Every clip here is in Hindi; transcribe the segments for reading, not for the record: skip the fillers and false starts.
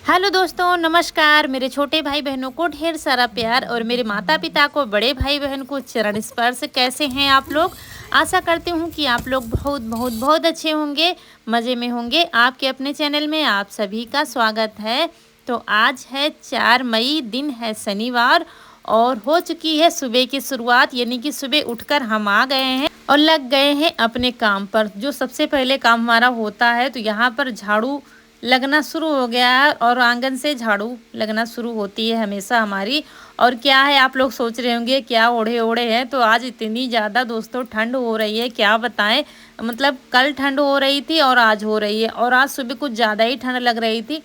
हेलो दोस्तों, नमस्कार। मेरे छोटे भाई बहनों को ढेर सारा प्यार और मेरे माता पिता को, बड़े भाई बहन को चरण स्पर्श। कैसे हैं आप लोग? आशा करती हूँ कि आप लोग बहुत बहुत बहुत अच्छे होंगे, मज़े में होंगे। आपके अपने चैनल में आप सभी का स्वागत है। तो आज है 4 मई, दिन है शनिवार और हो चुकी है सुबह की शुरुआत। यानी कि सुबह उठकर हम आ गए हैं और लग गए हैं अपने काम पर। जो सबसे पहले काम हमारा होता है, तो यहाँ पर झाड़ू लगना शुरू हो गया है और आंगन से झाड़ू लगना शुरू होती है हमेशा हमारी। और क्या है, आप लोग सोच रहे होंगे क्या ओढ़े ओढ़े हैं। तो आज इतनी ज़्यादा दोस्तों ठंड हो रही है, क्या बताएं। मतलब कल ठंड हो रही थी और आज हो रही है, और आज सुबह कुछ ज़्यादा ही ठंड लग रही थी।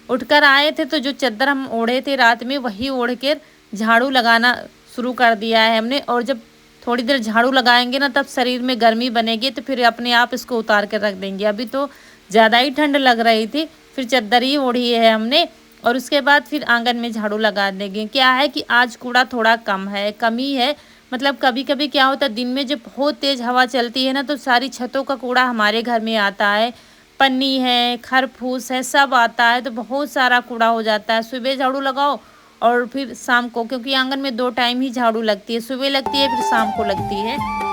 उठकर आए थे तो जो चादर हम ओढ़े थे रात में, वही ओढ़ कर झाड़ू लगाना शुरू कर दिया है हमने। और जब थोड़ी देर झाड़ू लगाएंगे ना, तब शरीर में गर्मी बनेगी, तो फिर अपने आप इसको उतार कर रख देंगे। अभी तो ज़्यादा ही ठंड लग रही थी, फिर चादर ही ओढ़ी है हमने। और उसके बाद फिर आंगन में झाड़ू लगा देंगे। क्या है कि आज कूड़ा थोड़ा कम है, कमी है। मतलब कभी कभी क्या होता है, दिन में जब बहुत तेज़ हवा चलती है ना, तो सारी छतों का कूड़ा हमारे घर में आता है। पन्नी है, खरफूस है, सब आता है, तो बहुत सारा कूड़ा हो जाता है। सुबह झाड़ू लगाओ और फिर शाम को, क्योंकि आंगन में 2 टाइम ही झाड़ू लगती है, सुबह लगती है फिर शाम को लगती है।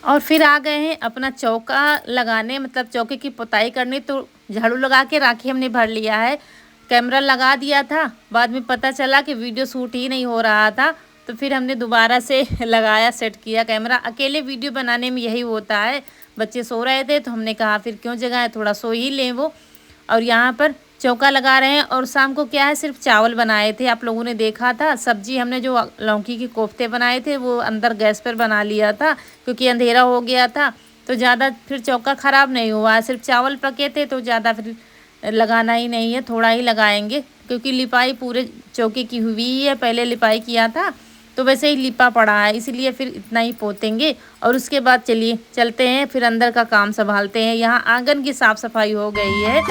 और फिर आ गए हैं अपना चौका लगाने, मतलब चौके की पुताई करने। तो झाड़ू लगा के राखी हमने भर लिया है। कैमरा लगा दिया था, बाद में पता चला कि वीडियो शूट ही नहीं हो रहा था, तो फिर हमने दोबारा से लगाया, सेट किया कैमरा। अकेले वीडियो बनाने में यही होता है। बच्चे सो रहे थे तो हमने कहा फिर क्यों जगह है, थोड़ा सो ही लें वो। और यहाँ पर चौका लगा रहे हैं। और शाम को क्या है, सिर्फ चावल बनाए थे, आप लोगों ने देखा था। सब्जी हमने जो लौकी के कोफ्ते बनाए थे वो अंदर गैस पर बना लिया था, क्योंकि अंधेरा हो गया था। तो ज़्यादा फिर चौका ख़राब नहीं हुआ, सिर्फ चावल पके थे, तो ज़्यादा फिर लगाना ही नहीं है, थोड़ा ही लगाएंगे। क्योंकि लिपाई पूरे चौके की हुई ही है, पहले लिपाई किया था तो वैसे ही लिपा पड़ा है, इसीलिए फिर इतना ही पोतेंगे। और उसके बाद चलिए चलते हैं, फिर अंदर का काम संभालते हैं। यहाँ आंगन की साफ़ सफाई हो गई है।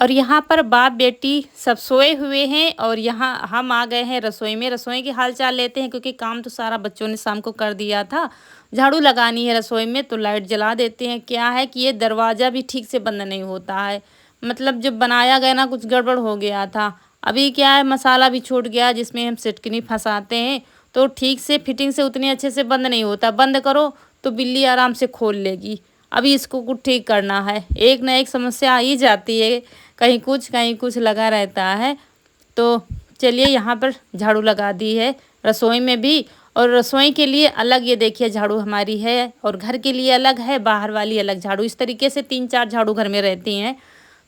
और यहाँ पर बाप बेटी सब सोए हुए हैं और यहाँ हम आ गए हैं रसोई में। रसोई की हाल चाल लेते हैं, क्योंकि काम तो सारा बच्चों ने शाम को कर दिया था। झाड़ू लगानी है रसोई में, तो लाइट जला देते हैं। क्या है कि ये दरवाज़ा भी ठीक से बंद नहीं होता है। मतलब जब बनाया गया ना, कुछ गड़बड़ हो गया था। अभी क्या है, मसाला भी छूट गया जिसमें हम सिटकनी फंसाते हैं, तो ठीक से फिटिंग से उतनी अच्छे से बंद नहीं होता। बंद करो तो बिल्ली आराम से खोल लेगी। अभी इसको कुछ ठीक करना है, एक ना एक समस्या आ ही जाती है, कहीं कुछ लगा रहता है। तो चलिए यहाँ पर झाड़ू लगा दी है रसोई में भी। और रसोई के लिए अलग ये देखिए झाड़ू हमारी है, और घर के लिए अलग है, बाहर वाली अलग झाड़ू। इस तरीके से 3-4 झाड़ू घर में रहती हैं।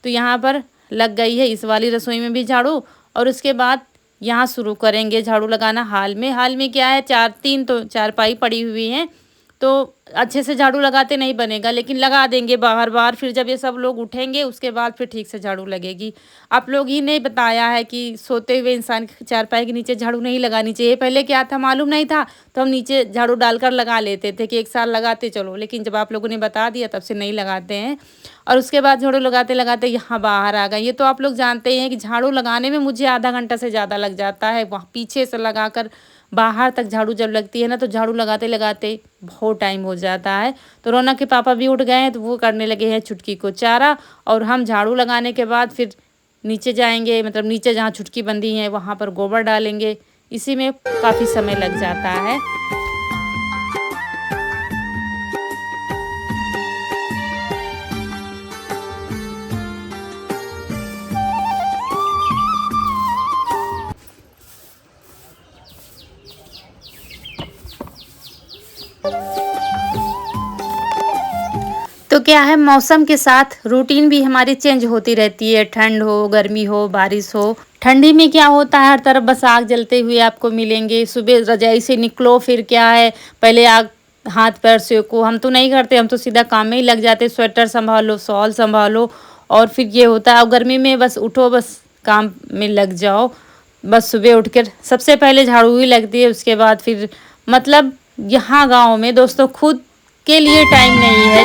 तो यहाँ पर लग गई है इस वाली रसोई में भी झाड़ू। और उसके बाद यहाँ शुरू करेंगे झाड़ू लगाना हाल में क्या है, 3 तो चारपाई पड़ी हुई हैं, तो अच्छे से झाड़ू लगाते नहीं बनेगा, लेकिन लगा देंगे बाहर बाहर। फिर जब ये सब लोग उठेंगे उसके बाद फिर ठीक से झाड़ू लगेगी। आप लोग ही ने बताया है कि सोते हुए इंसान के चारपाई के नीचे झाड़ू नहीं लगानी चाहिए। पहले क्या था मालूम नहीं था, तो हम नीचे झाड़ू डालकर लगा लेते थे कि 1 साल लगाते चलो, लेकिन जब आप लोगों ने बता दिया तब से नहीं लगाते हैं। और उसके बाद झाड़ू लगाते लगाते यहाँ बाहर आ गए। ये तो आप लोग जानते हैं कि झाड़ू लगाने में मुझे आधा घंटा से ज़्यादा लग जाता है। वहाँ पीछे से लगा कर बाहर तक झाड़ू जब लगती है ना, तो झाड़ू लगाते लगाते बहुत टाइम हो जाता है। तो रौनक के पापा भी उठ गए हैं, तो वो करने लगे हैं छुटकी को चारा। और हम झाड़ू लगाने के बाद फिर नीचे जाएंगे, मतलब नीचे जहाँ छुटकी बंधी है वहाँ पर गोबर डालेंगे। इसी में काफ़ी समय लग जाता है। तो क्या है, मौसम के साथ रूटीन भी हमारी चेंज होती रहती है। ठंड हो, गर्मी हो, बारिश हो। ठंडी में क्या होता है, हर तरफ बस आग जलते हुए आपको मिलेंगे। सुबह रजाई से निकलो, फिर क्या है, पहले आग हाथ पैर सेको। हम तो नहीं करते, हम तो सीधा काम में ही लग जाते, स्वेटर संभालो, शॉल संभालो, और फिर ये होता है। और गर्मी में बस उठो, बस काम में लग जाओ। बस सुबह उठ कर सबसे पहले झाड़ू ही लगती है, उसके बाद फिर मतलब यहाँ गांव में दोस्तों खुद के लिए टाइम नहीं है।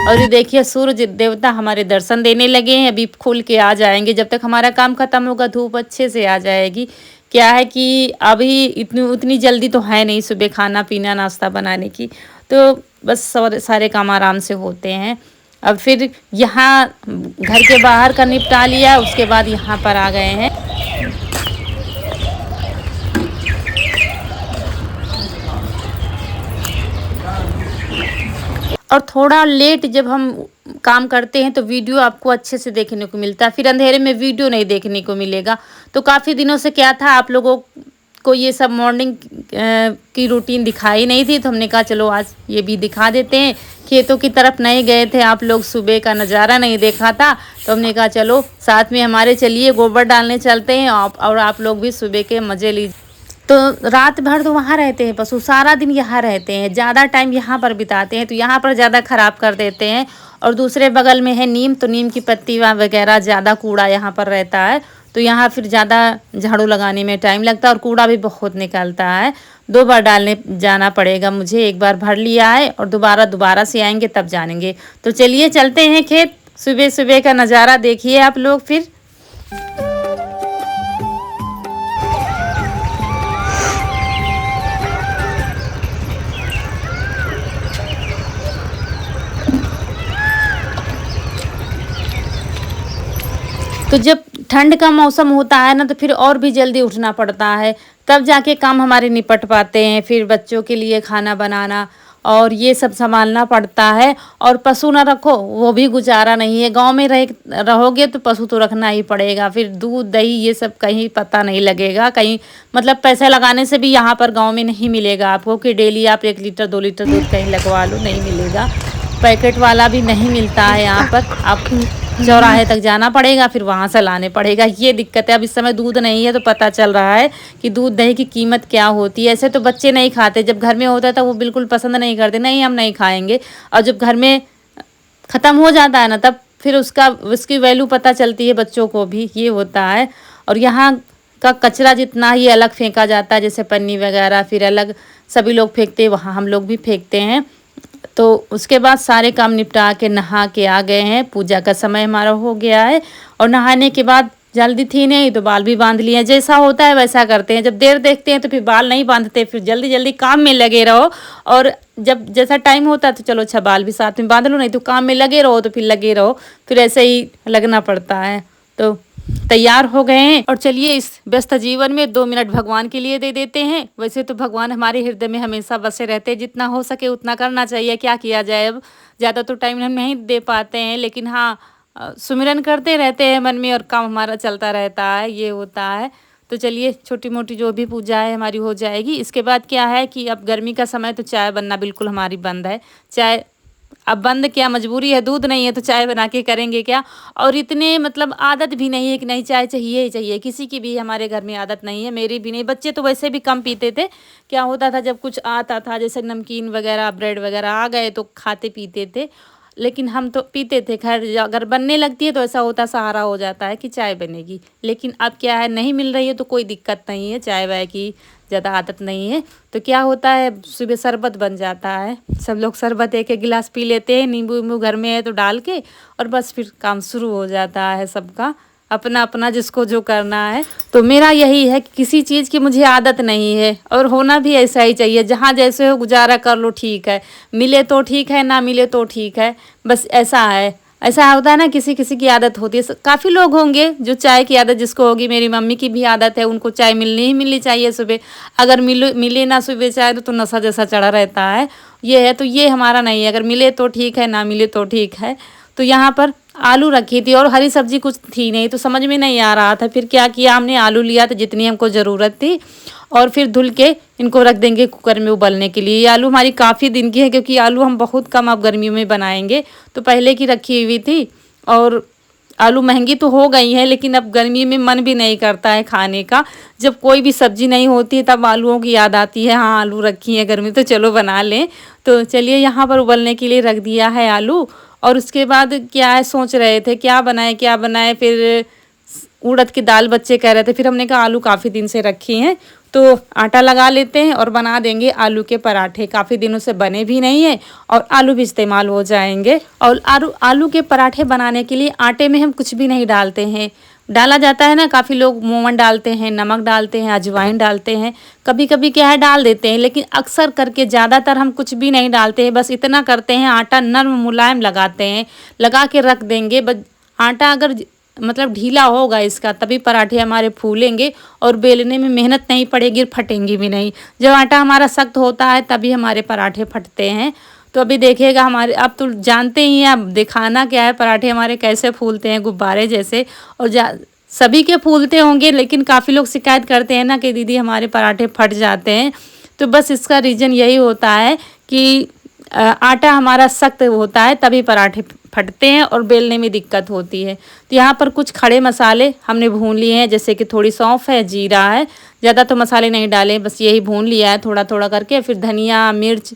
और ये देखिए सूरज देवता हमारे दर्शन देने लगे हैं, अभी खुल के आ जाएंगे। जब तक हमारा काम खत्म होगा धूप अच्छे से आ जाएगी। क्या है कि अभी इतनी उतनी जल्दी तो है नहीं सुबह खाना पीना नाश्ता बनाने की, तो बस सारे काम आराम से होते हैं। अब फिर यहाँ घर के बाहर का निपटा लिया, उसके बाद यहाँ पर आ गए हैं। और थोड़ा लेट जब हम काम करते हैं तो वीडियो आपको अच्छे से देखने को मिलता है, फिर अंधेरे में वीडियो नहीं देखने को मिलेगा। तो काफ़ी दिनों से क्या था, आप लोगों को ये सब मॉर्निंग की रूटीन दिखाई नहीं थी, तो हमने कहा चलो आज ये भी दिखा देते हैं। खेतों की तरफ नहीं गए थे आप लोग, सुबह का नज़ारा नहीं देखा था, तो हमने कहा चलो साथ में हमारे चलिए गोबर डालने चलते हैं, और आप लोग भी सुबह के मज़े लीजिए। तो रात भर तो वहाँ रहते हैं पशु, सारा दिन यहाँ रहते हैं, ज़्यादा टाइम यहाँ पर बिताते हैं, तो यहाँ पर ज़्यादा ख़राब कर देते हैं। और दूसरे बगल में है नीम, तो नीम की पत्ती वगैरह ज़्यादा कूड़ा यहाँ पर रहता है, तो यहाँ फिर ज़्यादा झाड़ू लगाने में टाइम लगता है और कूड़ा भी बहुत निकलता है। 2 बार डालने जाना पड़ेगा मुझे, एक बार भर लिया है और दोबारा से आएंगे तब जानेंगे। तो चलिए चलते हैं खेत, सुबह सुबह का नज़ारा देखिए आप लोग फिर। तो जब ठंड का मौसम होता है ना, तो फिर और भी जल्दी उठना पड़ता है, तब जाके काम हमारे निपट पाते हैं। फिर बच्चों के लिए खाना बनाना और ये सब संभालना पड़ता है। और पशु ना रखो वो भी गुजारा नहीं है, गांव में रहोगे तो पशु तो रखना ही पड़ेगा। फिर दूध दही ये सब कहीं पता नहीं लगेगा, कहीं मतलब पैसे लगाने से भी यहाँ पर गाँव में नहीं मिलेगा आपको कि डेली आप 1 लीटर 2 लीटर दूध कहीं लगवा लो, नहीं मिलेगा। पैकेट वाला भी नहीं मिलता है यहाँ पर, आप चौराहे तक जाना पड़ेगा, फिर वहाँ से लाने पड़ेगा, ये दिक्कत है। अब इस समय दूध नहीं है तो पता चल रहा है कि दूध दही की कीमत क्या होती है। ऐसे तो बच्चे नहीं खाते, जब घर में होता था वो बिल्कुल पसंद नहीं करते, नहीं हम नहीं खाएंगे। और जब घर में ख़त्म हो जाता है ना, तब फिर उसकी वैल्यू पता चलती है बच्चों को भी, ये होता है। और यहाँ का कचरा जितना ही अलग फेंका जाता है, जैसे पन्नी वगैरह फिर अलग सभी लोग फेंकते हैं, वहाँ हम लोग भी फेंकते हैं। तो उसके बाद सारे काम निपटा के नहा के आ गए हैं, पूजा का समय हमारा हो गया है। और नहाने के बाद जल्दी थी नहीं तो बाल भी बांध लिए, जैसा होता है वैसा करते हैं। जब देर देखते हैं तो फिर बाल नहीं बांधते, फिर जल्दी जल्दी काम में लगे रहो। और जब जैसा टाइम होता है तो चलो अच्छा बाल भी साथ में बांध लो, नहीं तो काम में लगे रहो तो फिर लगे रहो, फिर ऐसे ही लगना पड़ता है। तो तैयार हो गए हैं और चलिए इस व्यस्त जीवन में 2 मिनट भगवान के लिए दे देते हैं। वैसे तो भगवान हमारे हृदय में हमेशा बसे रहते हैं, जितना हो सके उतना करना चाहिए, क्या किया जाए। अब ज़्यादा तो टाइम हम नहीं दे पाते हैं, लेकिन हाँ सुमिरन करते रहते हैं मन में और काम हमारा चलता रहता है, ये होता है। तो चलिए छोटी मोटी जो भी पूजा है हमारी हो जाएगी। इसके बाद क्या है कि अब गर्मी का समय, तो चाय बनना बिल्कुल हमारी बंद है। चाय अब बंद क्या, मजबूरी है, दूध नहीं है तो चाय बना के करेंगे क्या। और इतने मतलब आदत भी नहीं है कि नहीं चाय चाहिए ही चाहिए, किसी की भी हमारे घर में आदत नहीं है, मेरी भी नहीं। बच्चे तो वैसे भी कम पीते थे, क्या होता था जब कुछ आता था जैसे नमकीन वगैरह ब्रेड वगैरह आ गए तो खाते पीते थे, लेकिन हम तो पीते थे। खैर अगर बनने लगती है तो ऐसा होता सहारा हो जाता है कि चाय बनेगी, लेकिन अब क्या है नहीं मिल रही है तो कोई दिक्कत नहीं है, चाय वाय की ज़्यादा आदत नहीं है। तो क्या होता है सुबह शरबत बन जाता है, सब लोग शरबत 1-1 गिलास पी लेते हैं, नींबू वींबू घर में है तो डाल के, और बस फिर काम शुरू हो जाता है सबका अपना अपना जिसको जो करना है। तो मेरा यही है कि किसी चीज़ की मुझे आदत नहीं है और होना भी ऐसा ही चाहिए, जहाँ जैसे हो गुजारा कर लो, ठीक है, मिले तो ठीक है, ना मिले तो ठीक है, बस ऐसा है। ऐसा होता है ना, किसी किसी की आदत होती है, काफ़ी लोग होंगे जो चाय की आदत जिसको होगी, मेरी मम्मी की भी आदत है, उनको चाय मिलनी ही मिलनी चाहिए सुबह। अगर मिले ना सुबह चाय तो नशा जैसा चढ़ा रहता है, ये है। तो ये हमारा नहीं है, अगर मिले तो ठीक है, ना मिले तो ठीक है। तो यहाँ पर आलू रखी थी और हरी सब्जी कुछ थी नहीं, तो समझ में नहीं आ रहा था, फिर क्या किया हमने, आलू लिया तो जितनी हमको ज़रूरत थी, और फिर धुल के इनको रख देंगे कुकर में उबलने के लिए। ये आलू हमारी काफ़ी दिन की है, क्योंकि आलू हम बहुत कम अब गर्मियों में बनाएंगे, तो पहले की रखी हुई थी। और आलू महंगी तो हो गई है, लेकिन अब गर्मी में मन भी नहीं करता है खाने का। जब कोई भी सब्जी नहीं होती है तब आलूओं की याद आती है, हाँ आलू रखी है घर में तो चलो बना लें। तो चलिए यहाँ पर उबलने के लिए रख दिया है आलू। और उसके बाद क्या है, सोच रहे थे क्या बनाए, फिर उड़द की दाल बच्चे कह रहे थे, फिर हमने कहा आलू काफ़ी दिन से रखी हैं तो आटा लगा लेते हैं और बना देंगे आलू के पराठे। काफ़ी दिनों से बने भी नहीं है और आलू भी इस्तेमाल हो जाएंगे। और आलू के पराठे बनाने के लिए आटे में हम कुछ भी नहीं डालते हैं। डाला जाता है ना, काफ़ी लोग मोमन डालते हैं, नमक डालते हैं, अजवाइन डालते हैं, कभी कभी क्या है डाल देते हैं, लेकिन अक्सर करके ज़्यादातर हम कुछ भी नहीं डालते हैं। बस इतना करते हैं, आटा नरम मुलायम लगाते हैं, लगा के रख देंगे। बस आटा अगर मतलब ढीला होगा इसका तभी पराठे हमारे फूलेंगे और बेलने में मेहनत नहीं पड़ेगी, फटेंगी भी नहीं। जब आटा हमारा सख्त होता है तभी हमारे पराठे फटते हैं। तो अभी देखिएगा हमारे, आप तो जानते ही हैं, अब दिखाना क्या है, पराठे हमारे कैसे फूलते हैं गुब्बारे जैसे। और सभी के फूलते होंगे, लेकिन काफ़ी लोग शिकायत करते हैं ना कि दीदी हमारे पराठे फट जाते हैं। तो बस इसका रीज़न यही होता है कि आटा हमारा सख्त होता है तभी पराठे फटते हैं और बेलने में दिक्कत होती है। तो यहाँ पर कुछ खड़े मसाले हमने भून लिए हैं, जैसे कि थोड़ी सौंफ है, जीरा है, ज़्यादा तो मसाले नहीं डाले, बस यही भून लिया है थोड़ा थोड़ा करके। फिर धनिया, मिर्च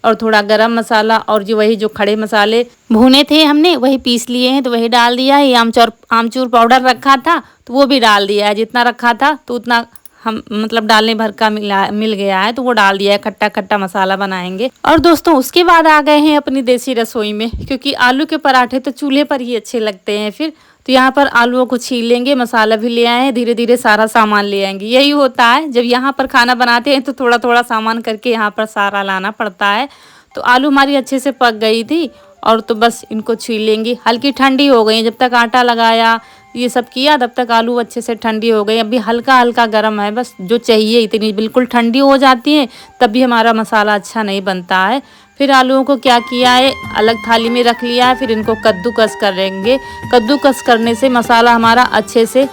और थोड़ा गरम मसाला और जो खड़े मसाले भुने थे हमने वही पीस लिए हैं तो वही डाल दिया है। आमचूर पाउडर रखा था तो वो भी डाल दिया है, जितना रखा था तो उतना हम मतलब डालने भर का मिल गया है तो वो डाल दिया है। खट्टा खट्टा मसाला बनाएंगे। और दोस्तों उसके बाद आ गए हैं अपनी देसी रसोई में, क्योंकि आलू के पराठे तो चूल्हे पर ही अच्छे लगते हैं। फिर तो यहाँ पर आलूओं को छील लेंगे, मसाला भी ले आए हैं, धीरे धीरे सारा सामान ले आएंगे। यही होता है जब यहाँ पर खाना बनाते हैं तो थोड़ा थोड़ा सामान करके यहाँ पर सारा लाना पड़ता है। तो आलू हमारी अच्छे से पक गई थी और तो बस इनको छील लेंगी। हल्की ठंडी हो गई, जब तक आटा लगाया ये सब किया तब तक आलू अच्छे से ठंडी हो गई। अभी हल्का हल्का गर्म है, बस जो चाहिए इतनी, बिल्कुल ठंडी हो जाती है तभी हमारा मसाला अच्छा नहीं बनता है। फिर आलूओं को क्या किया है, अलग थाली में रख लिया है, फिर इनको कद्दूकस करेंगे। कद्दूकस करने से मसाला हमारा अच्छे से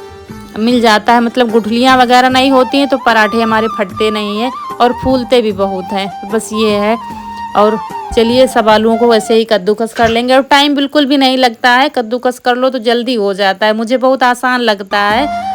मिल जाता है, मतलब गुठलियाँ वगैरह नहीं होती हैं तो पराठे हमारे फटते नहीं हैं और फूलते भी बहुत हैं। बस ये है। और चलिए सब आलूओं को वैसे ही कद्दूकस कर लेंगे और टाइम बिल्कुल भी नहीं लगता है, कद्दूकस कर लो तो जल्दी हो जाता है, मुझे बहुत आसान लगता है।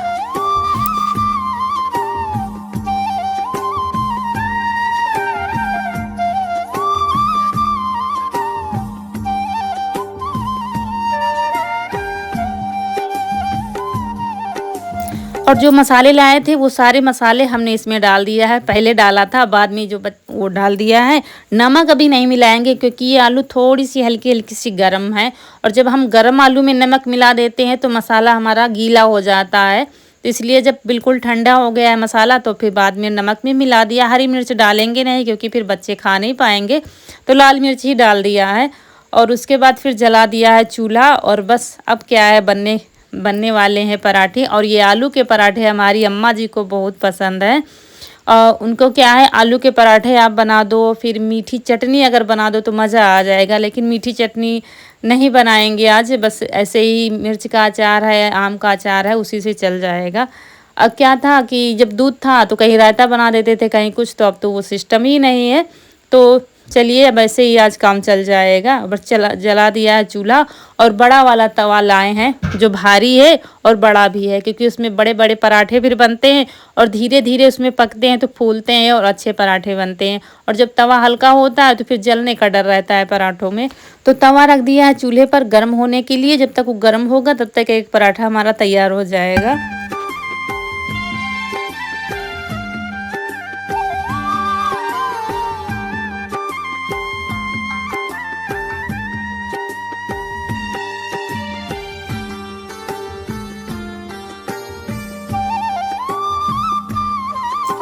और जो मसाले लाए थे वो सारे मसाले हमने इसमें डाल दिया है, पहले डाला था बाद में वो डाल दिया है। नमक अभी नहीं मिलाएंगे क्योंकि ये आलू थोड़ी सी हल्की हल्की सी गर्म है और जब हम गर्म आलू में नमक मिला देते हैं तो मसाला हमारा गीला हो जाता है। तो इसलिए जब बिल्कुल ठंडा हो गया है मसाला तो फिर बाद में नमक में मिला दिया। हरी मिर्च डालेंगे नहीं क्योंकि फिर बच्चे खा नहीं पाएंगे, तो लाल मिर्च ही डाल दिया है। और उसके बाद फिर जला दिया है चूल्हा और बस अब क्या है, बनने वाले हैं पराठे। और ये आलू के पराठे हमारी अम्मा जी को बहुत पसंद है। उनको क्या है, आलू के पराठे आप बना दो, फिर मीठी चटनी अगर बना दो तो मज़ा आ जाएगा, लेकिन मीठी चटनी नहीं बनाएंगे आज, बस ऐसे ही मिर्च का अचार है, आम का अचार है, उसी से चल जाएगा। अब क्या था कि जब दूध था तो कहीं रायता बना देते थे कहीं कुछ, तो अब तो वो सिस्टम ही नहीं है। तो चलिए अब ऐसे ही आज काम चल जाएगा। बस जला दिया है चूल्हा और बड़ा वाला तवा लाए हैं जो भारी है और बड़ा भी है, क्योंकि उसमें बड़े बड़े पराठे फिर बनते हैं और धीरे धीरे उसमें पकते हैं तो फूलते हैं और अच्छे पराठे बनते हैं। और जब तवा हल्का होता है तो फिर जलने का डर रहता है पराठों में। तो तवा रख दिया है चूल्हे पर गर्म होने के लिए, जब तक वो गर्म होगा तब तक एक पराठा हमारा तैयार हो जाएगा।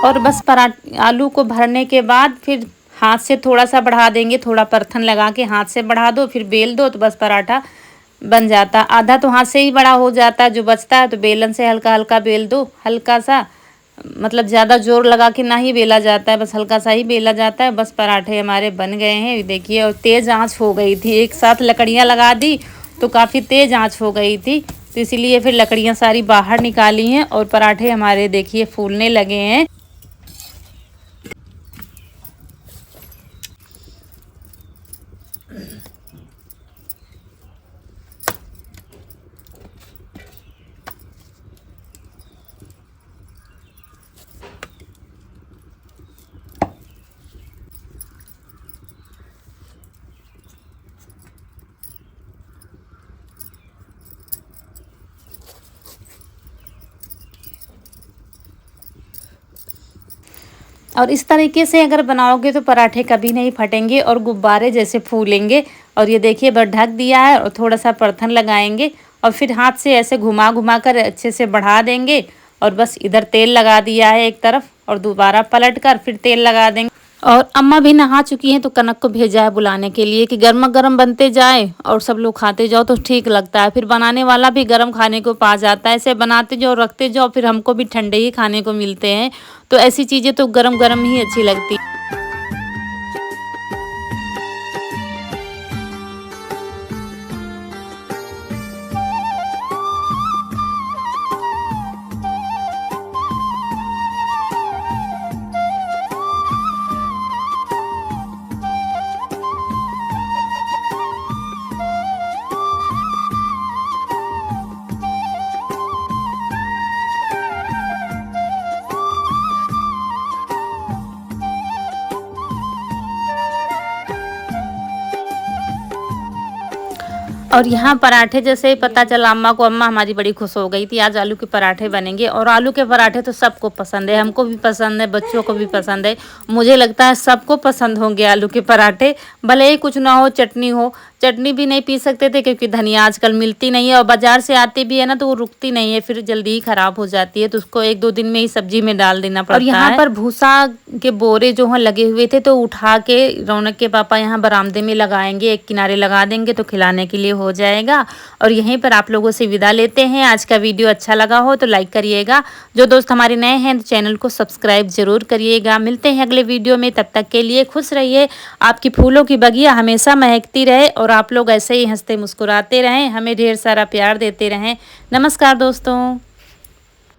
और बस आलू को भरने के बाद फिर हाथ से थोड़ा सा बढ़ा देंगे, थोड़ा परथन लगा के हाथ से बढ़ा दो, फिर बेल दो तो बस पराठा बन जाता। आधा तो हाथ से ही बड़ा हो जाता है, जो बचता है तो बेलन से हल्का हल्का बेल दो, हल्का सा, मतलब ज़्यादा जोर लगा के ना ही बेला जाता है, बस हल्का सा ही बेला जाता है। बस पराठे हमारे बन गए हैं देखिए। और तेज़ आंच हो गई थी, एक साथ लकड़ियाँ लगा दी तो काफ़ी तेज़ आंच हो गई थी, तो इसीलिए फिर लकड़ियाँ सारी बाहर निकाली हैं और पराठे हमारे देखिए फूलने लगे हैं। और इस तरीके से अगर बनाओगे तो पराठे कभी नहीं फटेंगे और गुब्बारे जैसे फूलेंगे। और ये देखिए बस ढक दिया है और थोड़ा सा परथन लगाएंगे और फिर हाथ से ऐसे घुमा घुमा कर अच्छे से बढ़ा देंगे। और बस इधर तेल लगा दिया है एक तरफ और दोबारा पलट कर फिर तेल लगा देंगे। और अम्मा भी नहा चुकी हैं तो कनक को भेजा है बुलाने के लिए कि गर्मा गर्म बनते जाए और सब लोग खाते जाओ तो ठीक लगता है। फिर बनाने वाला भी गर्म खाने को पा जाता है। ऐसे बनाते जाओ रखते जाओ फिर हमको भी ठंडे ही खाने को मिलते हैं। तो ऐसी चीज़ें तो गरम गरम ही अच्छी लगती है। और यहाँ पराठे जैसे ही पता चला अम्मा को, अम्मा हमारी बड़ी खुश हो गई थी आज आलू के पराठे बनेंगे। और आलू के पराठे तो सबको पसंद है, हमको भी पसंद है, बच्चों को भी पसंद है। मुझे लगता है सबको पसंद होंगे आलू के पराठे, भले ही कुछ ना हो, चटनी हो। चटनी भी नहीं पी सकते थे क्योंकि धनिया आजकल मिलती नहीं है और बाजार से आती भी है ना तो वो रुकती नहीं है, फिर जल्दी ही खराब हो जाती है, तो उसको 1-2 दिन में ही सब्जी में डाल देना पड़ता है। और यहाँ पर भूसा के बोरे जो हैं लगे हुए थे तो उठा के रौनक के पापा यहाँ बरामदे में लगाएंगे, एक किनारे लगा देंगे तो खिलाने के लिए हो जाएगा। और यहीं पर आप लोगों से विदा लेते हैं। आज का वीडियो अच्छा लगा हो तो लाइक करिएगा, जो दोस्त हमारे नए हैं तो चैनल को सब्सक्राइब जरूर करिएगा। मिलते हैं अगले वीडियो में, तब तक के लिए खुश रहिए, आपकी फूलों की बगिया हमेशा महकती रहे और आप लोग ऐसे ही हंसते मुस्कुराते रहें, हमें ढेर सारा प्यार देते रहें। नमस्कार दोस्तों।